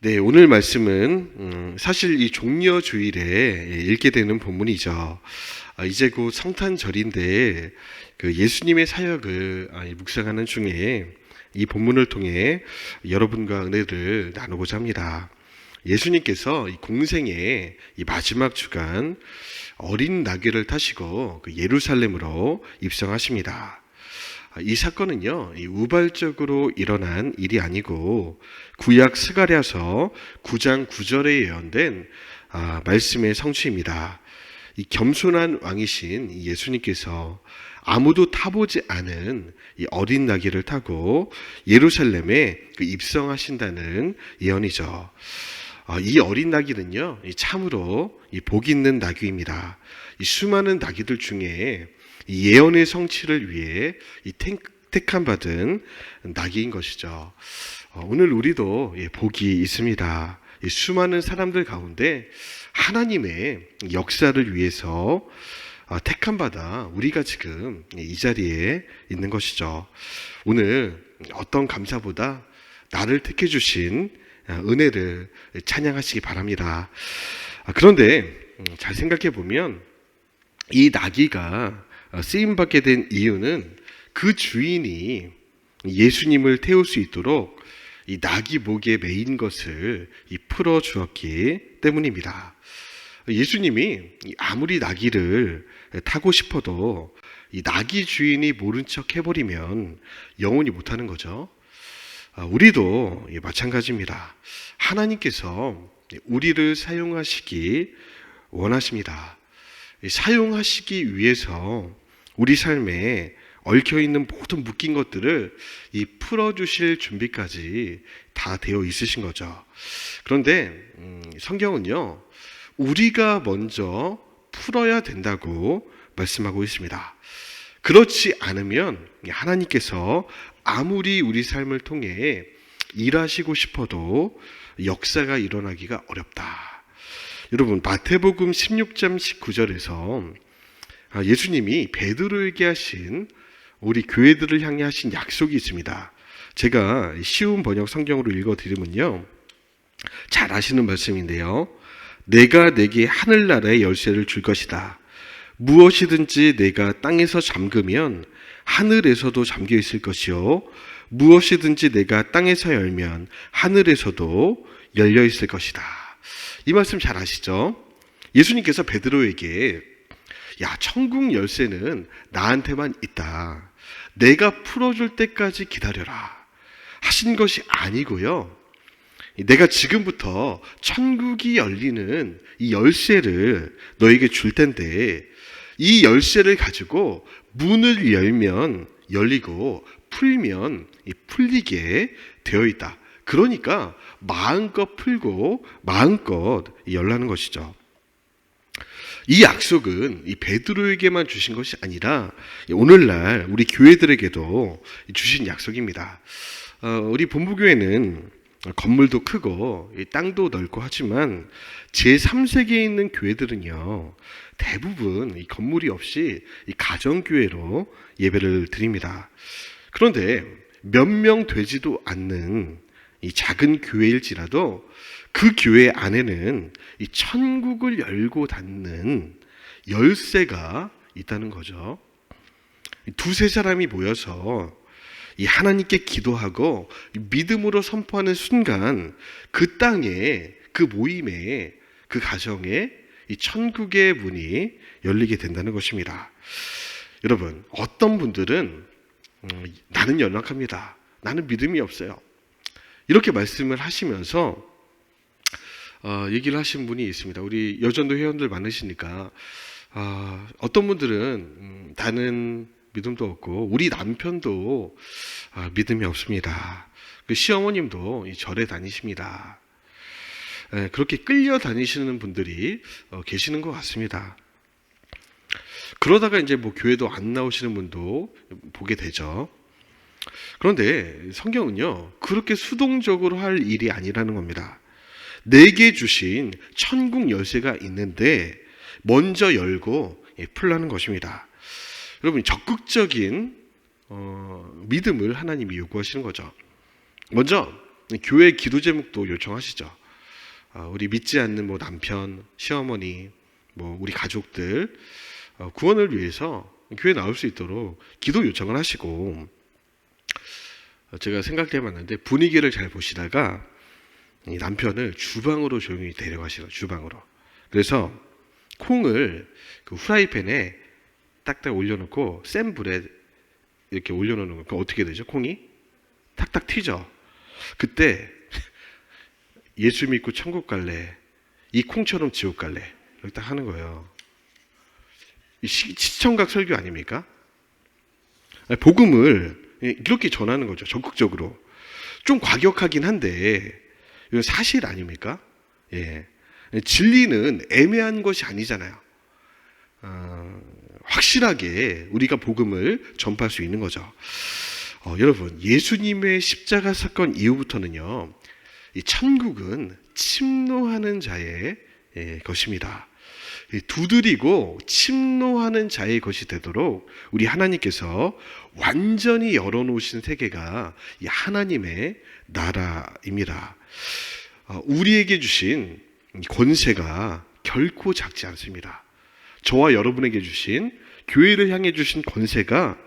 네, 오늘 말씀은 사실 이 종려주일에 읽게 되는 본문이죠. 이제 곧 성탄절인데 그 예수님의 사역을 묵상하는 중에 이 본문을 통해 여러분과 은혜를 나누고자 합니다. 예수님께서 이 공생의 이 마지막 주간 어린 나귀를 타시고 그 예루살렘으로 입성하십니다. 이 사건은요, 우발적으로 일어난 일이 아니고 구약 스가랴서 9장 9절에 예언된 말씀의 성취입니다. 이 겸손한 왕이신 예수님께서 아무도 타보지 않은 이 어린 나귀를 타고 예루살렘에 입성하신다는 예언이죠. 이 어린 나귀는요, 참으로 복 있는 나귀입니다. 이 수많은 나귀들 중에 이 예언의 성취를 위해 이 택함 받은 나귀인 것이죠. 오늘 우리도 복이 있습니다. 이 수많은 사람들 가운데 하나님의 역사를 위해서 택함 받아 우리가 지금 이 자리에 있는 것이죠. 오늘 어떤 감사보다 나를 택해 주신 은혜를 찬양하시기 바랍니다. 그런데 잘 생각해 보면 이 나귀가 쓰임받게 된 이유는 그 주인이 예수님을 태울 수 있도록 이 나귀 목에 매인 것을 풀어 주었기 때문입니다. 예수님이 아무리 나귀를 타고 싶어도 이 나귀 주인이 모른 척 해버리면 영원히 못하는 거죠. 우리도 마찬가지입니다. 하나님께서 우리를 사용하시기 원하십니다. 사용하시기 위해서 우리 삶에 얽혀있는 모든 묶인 것들을 풀어주실 준비까지 다 되어 있으신 거죠. 그런데 성경은요, 우리가 먼저 풀어야 된다고 말씀하고 있습니다. 그렇지 않으면 하나님께서 아무리 우리 삶을 통해 일하시고 싶어도 역사가 일어나기가 어렵다. 여러분, 마태복음 16장 19절에서 예수님이 베드로에게 하신 우리 교회들을 향해 하신 약속이 있습니다. 제가 쉬운 번역 성경으로 읽어드리면요, 잘 아시는 말씀인데요. 내가 내게 하늘나라의 열쇠를 줄 것이다. 무엇이든지 내가 땅에서 잠그면 하늘에서도 잠겨 있을 것이요, 무엇이든지 내가 땅에서 열면 하늘에서도 열려 있을 것이다. 이 말씀 잘 아시죠? 예수님께서 베드로에게 천국 열쇠는 나한테만 있다. 내가 풀어줄 때까지 기다려라. 하신 것이 아니고요. 내가 지금부터 천국이 열리는 이 열쇠를 너에게 줄 텐데 이 열쇠를 가지고 문을 열면 열리고 풀면 풀리게 되어 있다. 그러니까 마음껏 풀고 마음껏 열라는 것이죠. 이 약속은 이 베드로에게만 주신 것이 아니라 오늘날 우리 교회들에게도 주신 약속입니다. 우리 본부교회는 건물도 크고 땅도 넓고 하지만 제3세계에 있는 교회들은요, 대부분 이 건물이 없이 이 가정교회로 예배를 드립니다. 그런데 몇 명 되지도 않는 이 작은 교회일지라도 그 교회 안에는 이 천국을 열고 닫는 열쇠가 있다는 거죠. 두세 사람이 모여서 이 하나님께 기도하고 믿음으로 선포하는 순간 그 땅에, 그 모임에, 그 가정에 이 천국의 문이 열리게 된다는 것입니다. 여러분, 어떤 분들은 나는 연약합니다. 나는 믿음이 없어요. 이렇게 말씀을 하시면서 얘기를 하신 분이 있습니다. 우리 여전도 회원들 많으시니까 어떤 분들은 나는 믿음도 없고 우리 남편도 믿음이 없습니다. 그 시어머님도 절에 다니십니다. 그렇게 끌려 다니시는 분들이 계시는 것 같습니다. 그러다가 이제 교회도 안 나오시는 분도 보게 되죠. 그런데 성경은요, 그렇게 수동적으로 할 일이 아니라는 겁니다. 내게 주신 천국 열쇠가 있는데 먼저 열고 풀라는 것입니다. 여러분, 적극적인 믿음을 하나님이 요구하시는 거죠. 먼저 교회 기도 제목도 요청하시죠. 우리 믿지 않는 뭐 남편, 시어머니, 뭐 우리 가족들 구원을 위해서 교회 나올 수 있도록 기도 요청을 하시고, 제가 생각해봤는데 분위기를 잘 보시다가 이 남편을 주방으로 조용히 데려가시라, 주방으로. 그래서 콩을 그 후라이팬에 딱딱 올려놓고 센 불에 이렇게 올려놓는 거. 그럼 어떻게 되죠? 콩이 탁탁 튀죠. 그때 예수 믿고 천국 갈래, 이 콩처럼 지옥 갈래, 이렇게 딱 하는 거예요. 이 시청각 설교 아닙니까? 복음을 이렇게 전하는 거죠. 적극적으로. 좀 과격하긴 한데 이건 사실 아닙니까? 예. 진리는 애매한 것이 아니잖아요. 확실하게 우리가 복음을 전파할 수 있는 거죠. 여러분, 예수님의 십자가 사건 이후부터는요, 이 천국은 침노하는 자의 것입니다. 두드리고 침노하는 자의 것이 되도록 우리 하나님께서 완전히 열어놓으신 세계가 이 하나님의 나라입니다. 우리에게 주신 권세가 결코 작지 않습니다. 저와 여러분에게 주신, 교회를 향해 주신 권세가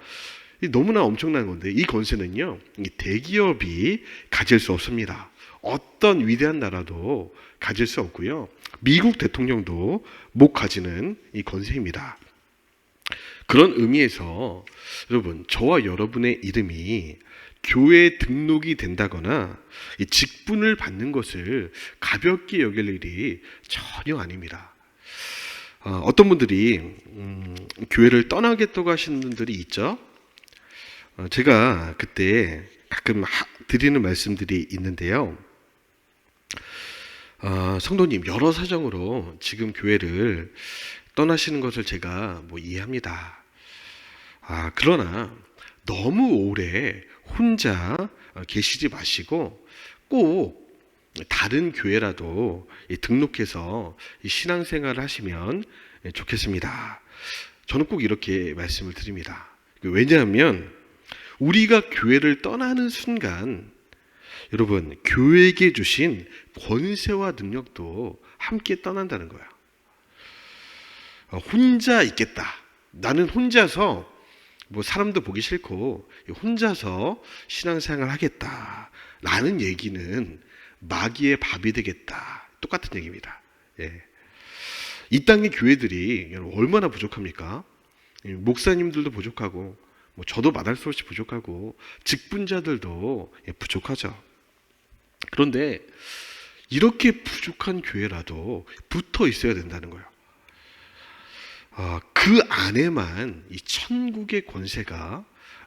너무나 엄청난 건데, 이 권세는요, 이 대기업이 가질 수 없습니다. 어떤 위대한 나라도 가질 수 없고요, 미국 대통령도 못 가지는 이 권세입니다. 그런 의미에서 여러분, 저와 여러분의 이름이 교회에 등록이 된다거나 이 직분을 받는 것을 가볍게 여길 일이 전혀 아닙니다. 어떤 분들이 교회를 떠나겠다고 하시는 분들이 있죠. 제가 그때 가끔 드리는 말씀들이 있는데요. 성도님, 여러 사정으로 지금 교회를 떠나시는 것을 제가 이해합니다. 그러나 너무 오래 혼자 계시지 마시고 꼭 다른 교회라도 등록해서 신앙생활을 하시면 좋겠습니다. 저는 꼭 이렇게 말씀을 드립니다. 왜냐하면 우리가 교회를 떠나는 순간, 여러분, 교회에게 주신 권세와 능력도 함께 떠난다는 거예요. 혼자 있겠다. 나는 혼자서 사람도 보기 싫고 혼자서 신앙생활 하겠다 라는 얘기는 마귀의 밥이 되겠다. 똑같은 얘기입니다. 예. 이 땅의 교회들이 얼마나 부족합니까? 목사님들도 부족하고, 저도 말할 수 없이 부족하고, 직분자들도 부족하죠. 그런데 이렇게 부족한 교회라도 붙어 있어야 된다는 거예요. 그 안에만 이 천국의 권세가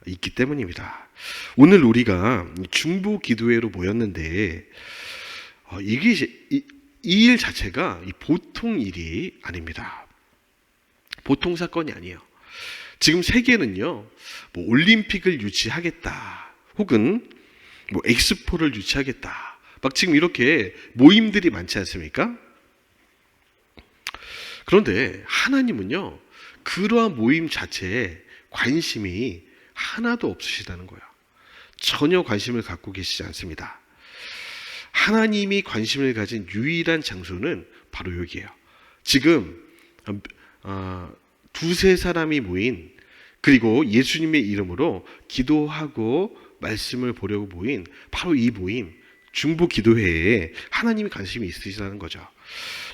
있기 때문입니다. 오늘 우리가 중보 기도회로 모였는데, 이 일 자체가 보통 일이 아닙니다. 보통 사건이 아니에요. 지금 세계는요, 올림픽을 유치하겠다, 혹은 엑스포를 유치하겠다, 지금 이렇게 모임들이 많지 않습니까? 그런데 하나님은요, 그러한 모임 자체에 관심이 하나도 없으시다는 거예요. 전혀 관심을 갖고 계시지 않습니다. 하나님이 관심을 가진 유일한 장소는 바로 여기예요. 지금 두세 사람이 모인, 그리고 예수님의 이름으로 기도하고 말씀을 보려고 모인 바로 이 모임, 중보 기도회에 하나님이 관심이 있으시다는 거죠.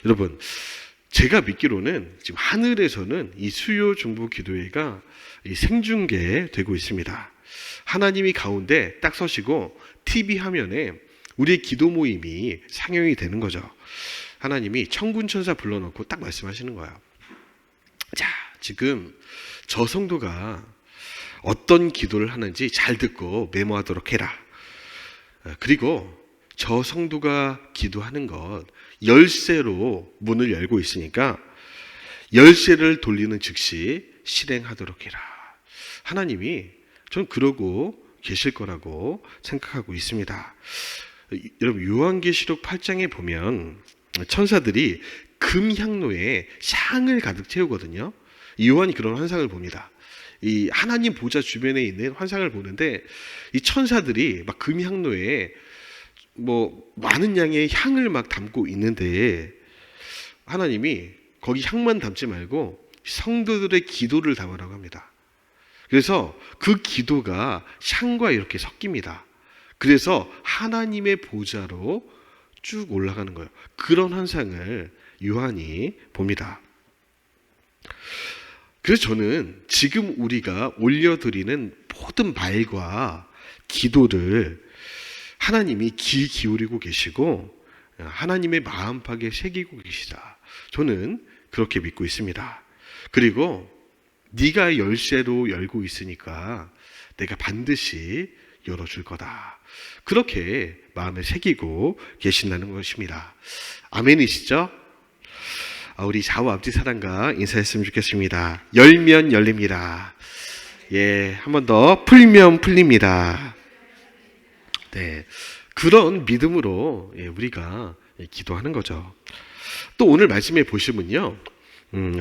여러분, 제가 믿기로는 지금 하늘에서는 이 수요 중보 기도회가 생중계되고 있습니다. 하나님이 가운데 딱 서시고 TV 화면에 우리의 기도 모임이 상영이 되는 거죠. 하나님이 천군천사 불러놓고 딱 말씀하시는 거예요. 자, 지금 저 성도가 어떤 기도를 하는지 잘 듣고 메모하도록 해라. 그리고 저 성도가 기도하는 것 열쇠로 문을 열고 있으니까 열쇠를 돌리는 즉시 실행하도록 해라. 하나님이 전 그러고 계실 거라고 생각하고 있습니다. 여러분, 요한계시록 8장에 보면 천사들이 금향로에 향을 가득 채우거든요. 요한이 그런 환상을 봅니다. 이 하나님 보좌 주변에 있는 환상을 보는데, 이 천사들이 막 금향로에 뭐 많은 양의 향을 막 담고 있는데 하나님이 거기 향만 담지 말고 성도들의 기도를 담으라고 합니다. 그래서 그 기도가 향과 이렇게 섞입니다. 그래서 하나님의 보좌로 쭉 올라가는 거예요. 그런 환상을 요한이 봅니다. 그래서 저는 지금 우리가 올려드리는 모든 말과 기도를 하나님이 귀 기울이고 계시고 하나님의 마음팍에 새기고 계시다. 저는 그렇게 믿고 있습니다. 그리고 네가 열쇠로 열고 있으니까 내가 반드시 열어줄 거다. 그렇게 마음에 새기고 계신다는 것입니다. 아멘이시죠? 우리 좌우 앞뒤 사람과 인사했으면 좋겠습니다. 열면 열립니다. 예, 한 번 더 풀면 풀립니다. 네, 그런 믿음으로 우리가 기도하는 거죠. 또 오늘 말씀에 보시면요,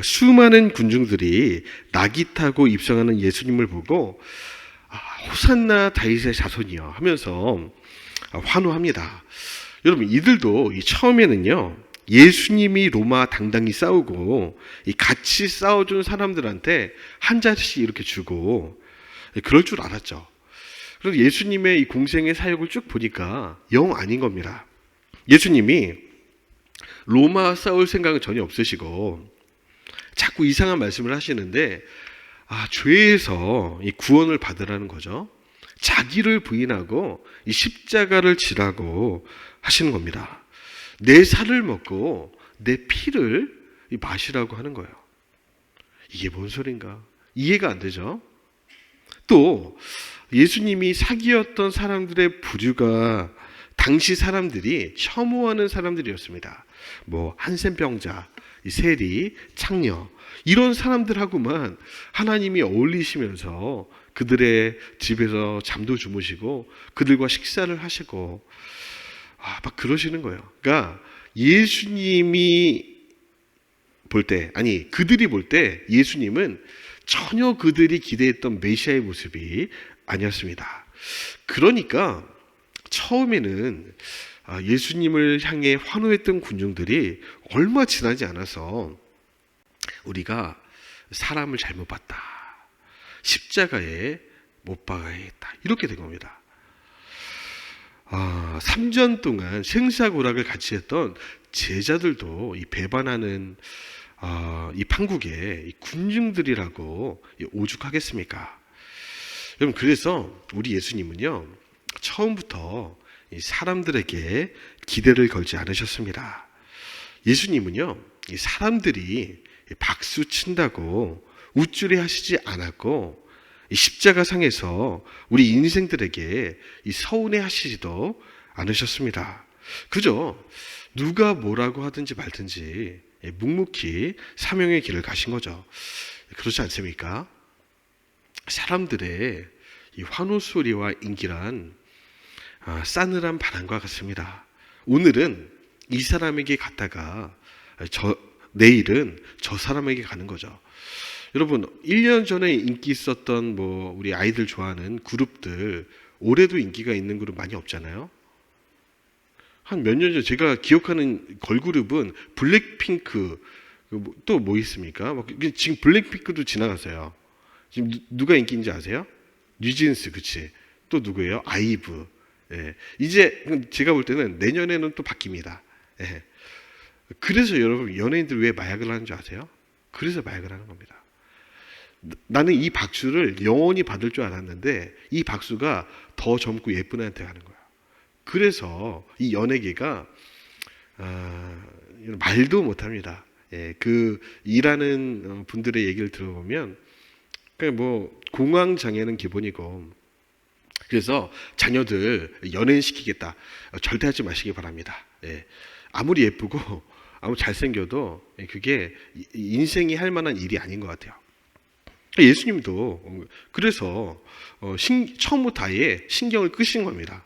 수많은 군중들이 낙이 타고 입성하는 예수님을 보고 호산나 다윗의 자손이여 하면서 환호합니다. 여러분, 이들도 처음에는요, 예수님이 로마 당당히 싸우고 같이 싸워준 사람들한테 한 자씩 이렇게 주고 그럴 줄 알았죠. 그래서 예수님의 이 공생의 사역을 쭉 보니까 영 아닌 겁니다. 예수님이 로마 싸울 생각은 전혀 없으시고 자꾸 이상한 말씀을 하시는데 죄에서 이 구원을 받으라는 거죠. 자기를 부인하고 이 십자가를 지라고 하시는 겁니다. 내 살을 먹고 내 피를 마시라고 하는 거예요. 이게 뭔 소린가? 이해가 안 되죠? 또 예수님이 사귀었던 사람들의 부류가 당시 사람들이 혐오하는 사람들이었습니다. 뭐 한센병자, 세리, 창녀 이런 사람들하고만 하나님이 어울리시면서 그들의 집에서 잠도 주무시고 그들과 식사를 하시고 막 그러시는 거예요. 그러니까 예수님이 볼 때, 그들이 볼 때 예수님은 전혀 그들이 기대했던 메시아의 모습이 아니었습니다. 그러니까 처음에는 예수님을 향해 환호했던 군중들이 얼마 지나지 않아서 우리가 사람을 잘못 봤다. 십자가에 못 박아야겠다. 이렇게 된 겁니다. 3년 동안 생사고락을 같이 했던 제자들도 이 배반하는 이 판국의 이 군중들이라고 오죽하겠습니까? 여러분, 그래서 우리 예수님은요, 처음부터 이 사람들에게 기대를 걸지 않으셨습니다. 예수님은요, 이 사람들이 박수 친다고 우쭐해 하시지 않았고, 이 십자가상에서 우리 인생들에게 이 서운해 하시지도 않으셨습니다. 그저 누가 뭐라고 하든지 말든지 묵묵히 사명의 길을 가신 거죠. 그렇지 않습니까? 사람들의 이 환호 소리와 인기란 싸늘한 바람과 같습니다. 오늘은 이 사람에게 갔다가 내일은 저 사람에게 가는 거죠. 여러분, 1년 전에 인기 있었던 우리 아이들 좋아하는 그룹들 올해도 인기가 있는 그룹 많이 없잖아요. 한 몇 년 전 제가 기억하는 걸그룹은 블랙핑크, 또 뭐 있습니까? 지금 블랙핑크도 지나갔어요. 지금 누가 인기인지 아세요? 뉴진스, 그치? 또 누구예요? 아이브. 예. 이제 제가 볼 때는 내년에는 또 바뀝니다. 예. 그래서 여러분, 연예인들 왜 마약을 하는 줄 아세요? 그래서 마약을 하는 겁니다. 나는 이 박수를 영원히 받을 줄 알았는데 이 박수가 더 젊고 예쁜 애한테 가는 거야. 그래서 이 연예계가 말도 못합니다. 예, 그 일하는 분들의 얘기를 들어보면 공황 장애는 기본이고, 그래서 자녀들 연예인 시키겠다 절대 하지 마시기 바랍니다. 예, 아무리 예쁘고 아무리 잘생겨도 그게 인생이 할 만한 일이 아닌 것 같아요. 예수님도 그래서 처음부터 아예 신경을 끄신 겁니다.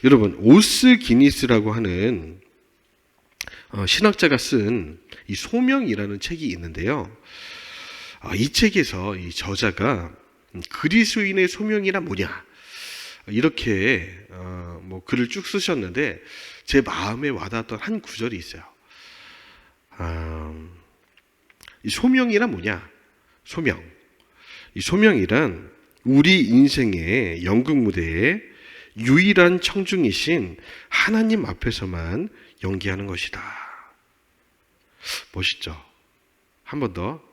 여러분, 오스 기니스라고 하는 신학자가 쓴 이 소명이라는 책이 있는데요. 이 책에서 이 저자가 그리스도인의 소명이란 뭐냐, 이렇게 뭐 글을 쭉 쓰셨는데 제 마음에 와닿았던 한 구절이 있어요. 이 소명이란 뭐냐? 소명. 이 소명이란 우리 인생의 연극 무대에 유일한 청중이신 하나님 앞에서만 연기하는 것이다. 멋있죠? 한 번 더.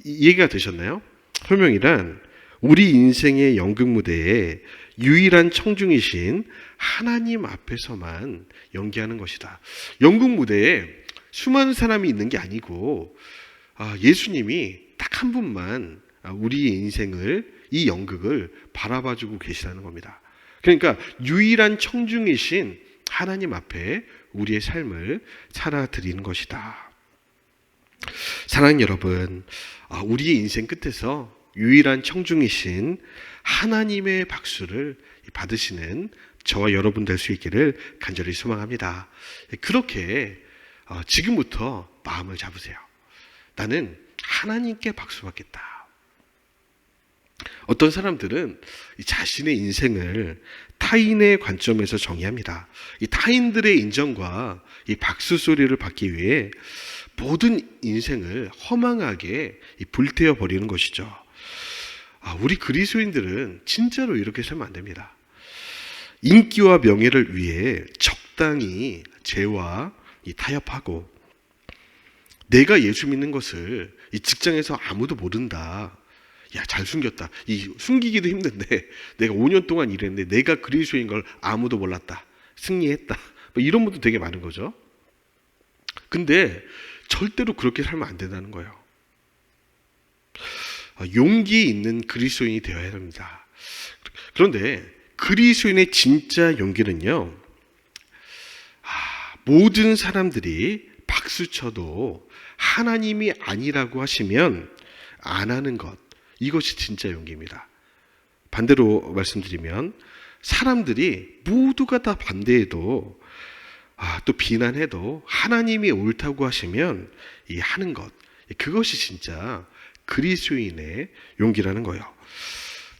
이해가 되셨나요? 소명이란 우리 인생의 연극 무대에 유일한 청중이신 하나님 앞에서만 연기하는 것이다. 연극 무대에 수많은 사람이 있는 게 아니고 예수님이 딱 한 분만 우리의 인생을, 이 연극을 바라봐주고 계시다는 겁니다. 그러니까 유일한 청중이신 하나님 앞에 우리의 삶을 살아드리는 것이다. 사랑하는 여러분, 우리의 인생 끝에서 유일한 청중이신 하나님의 박수를 받으시는 저와 여러분 될 수 있기를 간절히 소망합니다. 그렇게 지금부터 마음을 잡으세요. 나는 하나님께 박수 받겠다. 어떤 사람들은 자신의 인생을 타인의 관점에서 정의합니다. 이 타인들의 인정과 이 박수 소리를 받기 위해 모든 인생을 허망하게 불태워 버리는 것이죠. 우리 그리스도인들은 진짜로 이렇게 살면 안 됩니다. 인기와 명예를 위해 적당히 죄와 타협하고, 내가 예수 믿는 것을 이 직장에서 아무도 모른다. 야, 잘 숨겼다. 숨기기도 힘든데 내가 5년 동안 일했는데 내가 그리스도인 걸 아무도 몰랐다. 승리했다. 뭐 이런 분도 되게 많은 거죠. 근데 절대로 그렇게 살면 안 된다는 거예요. 용기 있는 그리스도인이 되어야 합니다. 그런데 그리스도인의 진짜 용기는요, 모든 사람들이 박수쳐도 하나님이 아니라고 하시면 안 하는 것, 이것이 진짜 용기입니다. 반대로 말씀드리면 사람들이 모두가 다 반대해도 또 비난해도 하나님이 옳다고 하시면 이 하는 것, 그것이 진짜 그리스도인의 용기라는 거예요.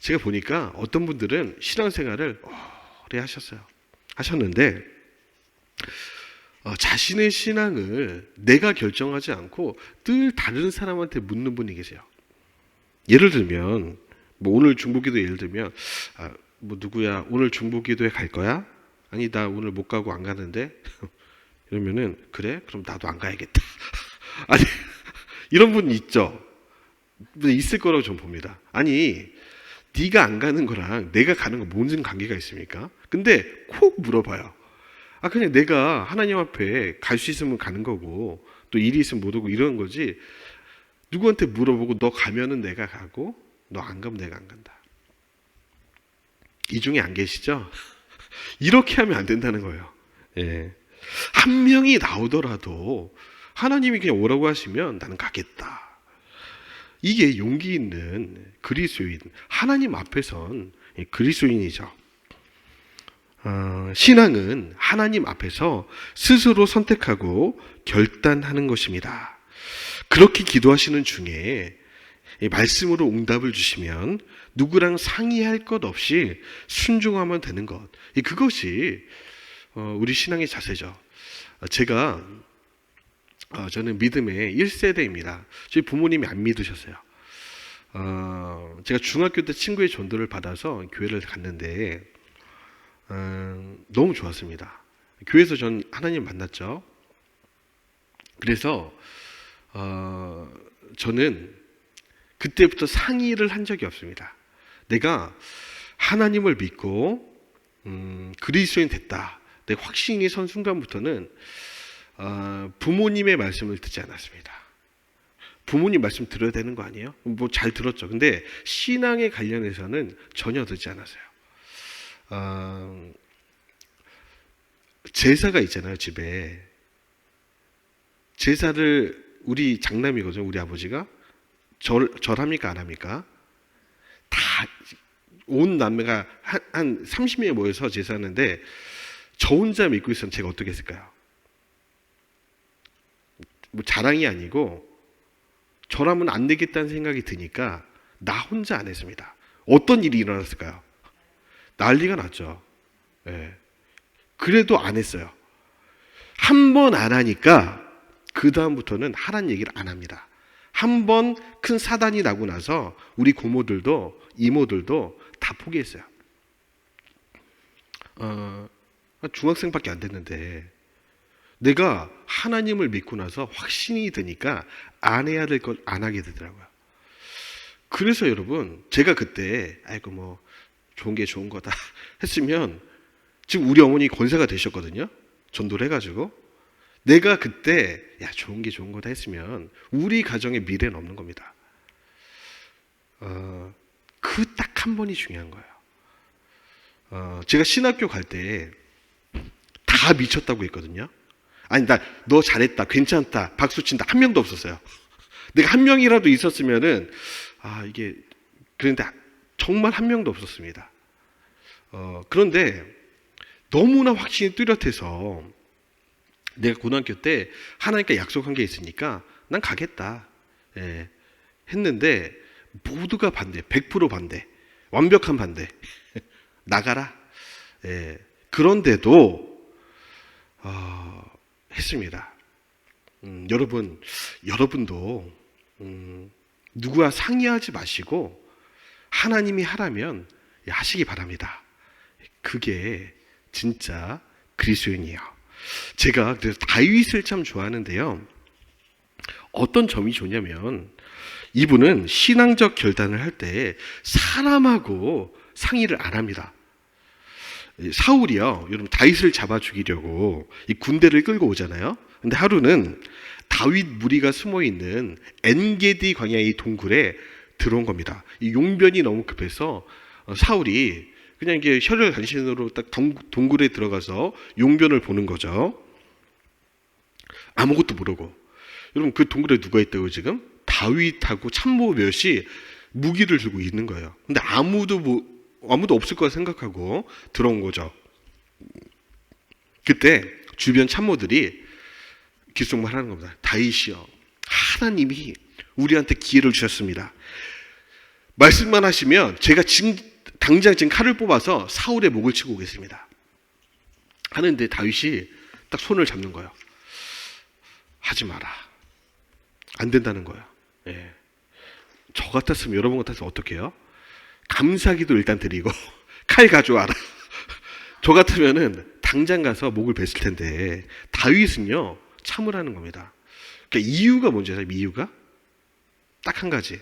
제가 보니까 어떤 분들은 신앙생활을 오래 하셨는데 자신의 신앙을 내가 결정하지 않고 늘 다른 사람한테 묻는 분이 계세요. 예를 들면 뭐 오늘 중보기도 예를 들면 뭐 누구야 오늘 중보기도에 갈 거야? 아니 나 오늘 못 가고 안 가는데 이러면은 그래? 그럼 나도 안 가야겠다. 아니 이런 분 있죠. 있을 거라고 좀 봅니다. 아니 네가 안 가는 거랑 내가 가는 거 무슨 관계가 있습니까? 근데 콕 물어봐요. 그냥 내가 하나님 앞에 갈 수 있으면 가는 거고 또 일이 있으면 못 오고 이런 거지, 누구한테 물어보고 너 가면은 내가 가고 너 안 가면 내가 안 간다. 이 중에 안 계시죠? 이렇게 하면 안 된다는 거예요. 예. 한 명이 나오더라도 하나님이 그냥 오라고 하시면 나는 가겠다. 이게 용기 있는 그리스도인, 하나님 앞에선 그리스도인이죠. 신앙은 하나님 앞에서 스스로 선택하고 결단하는 것입니다. 그렇게 기도하시는 중에 말씀으로 응답을 주시면 누구랑 상의할 것 없이 순종하면 되는 것, 그것이 우리 신앙의 자세죠. 저는 믿음의 1세대입니다. 저희 부모님이 안 믿으셨어요. 제가 중학교 때 친구의 전도를 받아서 교회를 갔는데 너무 좋았습니다. 교회에서 전 하나님 만났죠. 그래서 저는 그때부터 상의를 한 적이 없습니다. 내가 하나님을 믿고 그리스도인 됐다, 내가 확신이 선 순간부터는 부모님의 말씀을 듣지 않았습니다. 부모님 말씀 들어야 되는 거 아니에요? 뭐 잘 들었죠. 근데 신앙에 관련해서는 전혀 듣지 않았어요. 제사가 있잖아요, 집에. 제사를 우리 장남이거든요, 우리 아버지가. 절합니까, 안 합니까? 다 온 남매가 한 30명이 모여서 제사하는데 저 혼자 믿고 있으면 제가 어떻게 했을까요? 뭐 자랑이 아니고 절하면 안 되겠다는 생각이 드니까 나 혼자 안 했습니다. 어떤 일이 일어났을까요? 난리가 났죠. 예. 그래도 안 했어요. 한 번 안 하니까 그 다음부터는 하라는 얘기를 안 합니다. 한 번 큰 사단이 나고 나서 우리 고모들도 이모들도 다 포기했어요. 중학생밖에 안 됐는데 내가 하나님을 믿고 나서 확신이 드니까 안 해야 될 걸 안 하게 되더라고요. 그래서 여러분, 제가 그때 아이고 뭐 좋은 게 좋은 거다 했으면 지금 우리 어머니 권세가 되셨거든요. 전도를 해가지고 내가 그때 야 좋은 게 좋은 거다 했으면 우리 가정의 미래는 없는 겁니다. 그 딱 한 번이 중요한 거예요. 제가 신학교 갈 때 다 미쳤다고 했거든요. 아니 너 잘했다, 괜찮다, 박수 친다 한 명도 없었어요. 내가 한 명이라도 있었으면은 이게 그런데 정말 한 명도 없었습니다. 그런데 너무나 확신이 뚜렷해서 내가 고등학교 때 하나님께 약속한 게 있으니까 난 가겠다 했는데 모두가 반대, 100% 반대, 완벽한 반대. 나가라. 그런데도 했습니다. 여러분도 누구와 상의하지 마시고 하나님이 하라면 하시기 바랍니다. 그게 진짜 그리스도인이에요. 제가 그래서 다윗을 참 좋아하는데요. 어떤 점이 좋냐면 이분은 신앙적 결단을 할 때 사람하고 상의를 안 합니다. 사울이요, 여러분 다윗을 잡아 죽이려고 이 군대를 끌고 오잖아요. 근데 하루는 다윗 무리가 숨어 있는 엔게디 광야의 동굴에 들어온 겁니다. 이 용변이 너무 급해서 사울이 그냥 이게 혈혈단신으로 딱 동굴에 들어가서 용변을 보는 거죠. 아무것도 모르고. 여러분 그 동굴에 누가 있다고 지금? 다윗하고 참모 몇이 무기를 들고 있는 거예요. 근데 아무도 없을 거라 생각하고 들어온 거죠. 그때 주변 참모들이 귓속말 하는 겁니다. 다윗이요, 하나님이 우리한테 기회를 주셨습니다. 말씀만 하시면 제가 당장 칼을 뽑아서 사울의 목을 치고 오겠습니다. 하는데 다윗이 딱 손을 잡는 거예요. 하지 마라. 안 된다는 거예요. 저 같았으면, 여러분 같았으면 어떻게 해요? 감사기도 일단 드리고 칼 가져와라. 저 같으면은 당장 가서 목을 뱄을 텐데 다윗은요 참으라는 겁니다. 그러니까 이유가 뭔지 아세요? 이유가 딱 한 가지.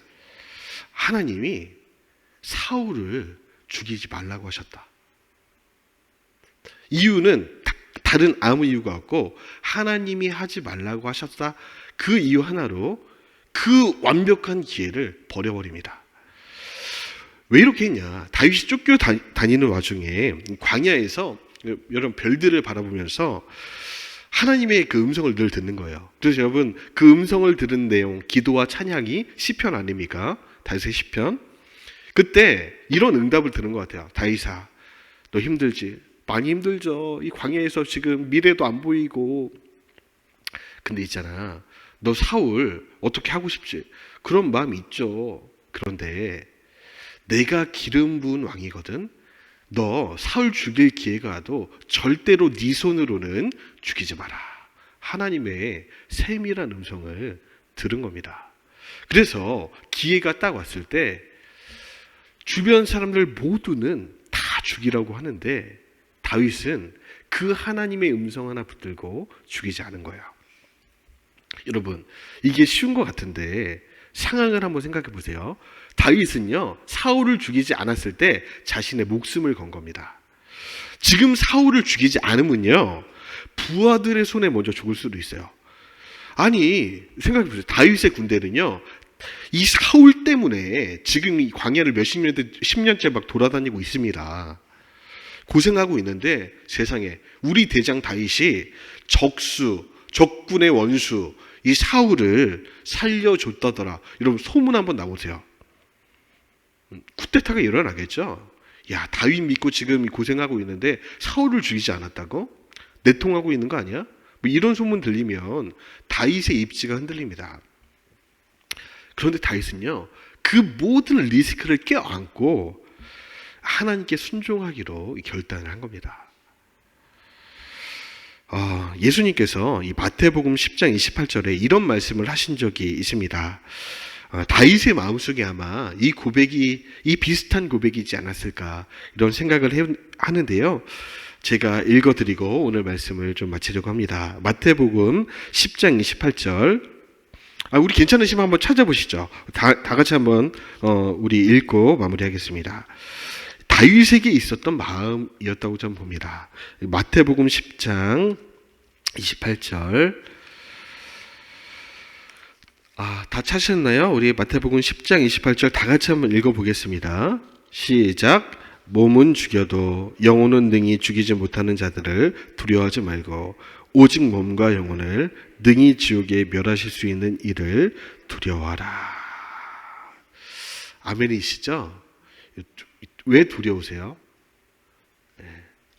하나님이 사울을 죽이지 말라고 하셨다. 이유는 다른 아무 이유가 없고 하나님이 하지 말라고 하셨다. 그 이유 하나로 그 완벽한 기회를 버려버립니다. 왜 이렇게 했냐? 다윗이 쫓겨 다니는 와중에 광야에서 여러분 별들을 바라보면서 하나님의 그 음성을 늘 듣는 거예요. 그래서 여러분 그 음성을 들은 내용, 기도와 찬양이 시편 아닙니까? 다윗의 시편. 그때 이런 응답을 들은 것 같아요. 다윗아, 너 힘들지? 많이 힘들죠. 이 광야에서 지금 미래도 안 보이고. 근데 있잖아, 너 사울 어떻게 하고 싶지? 그런 마음이 있죠. 그런데 내가 기름 부은 왕이거든. 너 사울 죽일 기회가 와도 절대로 네 손으로는 죽이지 마라. 하나님의 세밀한 음성을 들은 겁니다. 그래서 기회가 딱 왔을 때 주변 사람들 모두는 다 죽이라고 하는데 다윗은 그 하나님의 음성 하나 붙들고 죽이지 않은 거예요. 여러분, 이게 쉬운 것 같은데 상황을 한번 생각해 보세요. 다윗은요 사울을 죽이지 않았을 때 자신의 목숨을 건 겁니다. 지금 사울을 죽이지 않으면요 부하들의 손에 먼저 죽을 수도 있어요. 아니 생각해 보세요. 다윗의 군대는요 이 사울 때문에 지금 이 광야를 몇십 년, 10년째 막 돌아다니고 있습니다. 고생하고 있는데 세상에 우리 대장 다윗이 적군의 원수 이 사울을 살려줬다더라. 여러분 소문 한번 나보세요. 쿠데타가 일어나겠죠. 야, 다윗 믿고 지금 고생하고 있는데 사울을 죽이지 않았다고? 내통하고 있는 거 아니야? 뭐 이런 소문 들리면 다윗의 입지가 흔들립니다. 그런데 다윗은요 그 모든 리스크를 껴안고 하나님께 순종하기로 결단을 한 겁니다. 예수님께서 이 마태복음 10장 28절에 이런 말씀을 하신 적이 있습니다. 다윗의 마음속에 아마 이 비슷한 고백이지 않았을까 이런 생각을 하는데요. 제가 읽어드리고 오늘 말씀을 좀 마치려고 합니다. 마태복음 10장 28절. 우리 괜찮으시면 한번 찾아보시죠. 다 같이 한번 우리 읽고 마무리하겠습니다. 다윗에게 있었던 마음이었다고 저는 봅니다. 마태복음 10장 28절. 다 찾으셨나요? 우리 마태복음 10장 28절 다 같이 한번 읽어보겠습니다. 시작. 몸은 죽여도 영혼은 능히 죽이지 못하는 자들을 두려워하지 말고 오직 몸과 영혼을 능히 지옥에 멸하실 수 있는 이를 두려워하라. 아멘이시죠? 왜 두려우세요?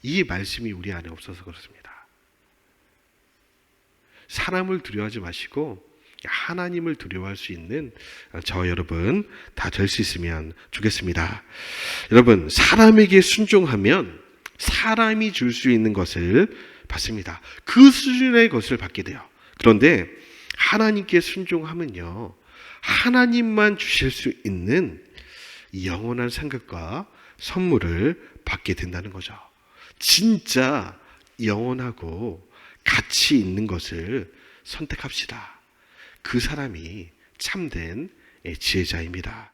이 말씀이 우리 안에 없어서 그렇습니다. 사람을 두려워하지 마시고 하나님을 두려워할 수 있는 저와 여러분 다 될 수 있으면 좋겠습니다. 여러분, 사람에게 순종하면 사람이 줄 수 있는 것을 받습니다. 그 수준의 것을 받게 돼요. 그런데 하나님께 순종하면요, 하나님만 주실 수 있는 영원한 상급과 선물을 받게 된다는 거죠. 진짜 영원하고 가치 있는 것을 선택합시다. 그 사람이 참된 지혜자입니다.